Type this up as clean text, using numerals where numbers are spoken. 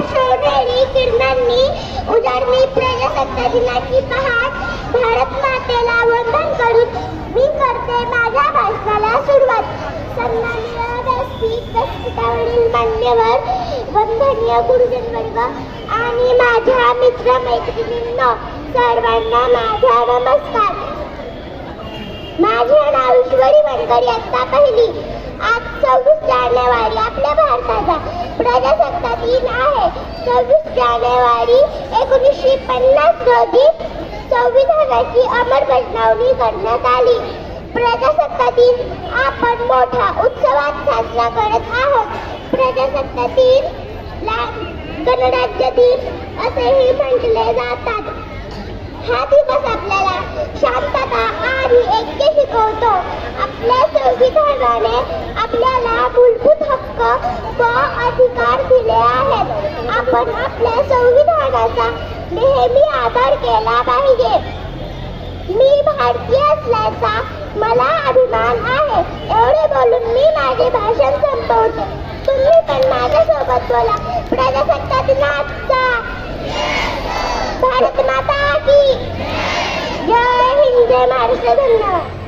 सोनेरी किरणांनी उजाडली प्रजासत्ताक दिनाची पहाट. भारत मातेला वंदन करून मी करते माझ्या भाषणाला सुरुवात. सन्माननीय व्यासपीठावरील मान्यवर, वंदनीय गुरुजन वर्ग आणि माझ्या मित्रमैत्रिणींनो, सर्वांना माझा नमस्कार. माझे नाव ईश्वरी वनकर, इयत्ता पहिली. आज 26 जानेवारी आपल्या भारताचा प्रजासत्ताक दिन आहे. 26 जानेवारी 1950 रोजी संविधानाची अंमलबजावणी करण्यात आली. प्रजासत्ताक दिन आपण मोठ्या उत्सवात साजरा करत आहोत. प्रजासत्ताक दिनला गणराज्य दिन असेही म्हटले जातात. हा दिवस आपल्याला शांतता आणि ऐक्य शिकवतो. आपल्या संविधानाने आपल्याला मूलभूत हक्क व अधिकार दिले आहेत. आपण आपल्या संविधानाचा नेहमी आदर केला पाहिजे. मी भारतीय असल्याचा मला अभिमान आहे. एवढे बोलून मी माझे भाषण संपवते. तुम्ही पण माझ्यासोबत बोला. प्रजासत्ताक दिनाचा भारत माता की जय हिंद, जय महाराष्ट्र. धन्यवाद.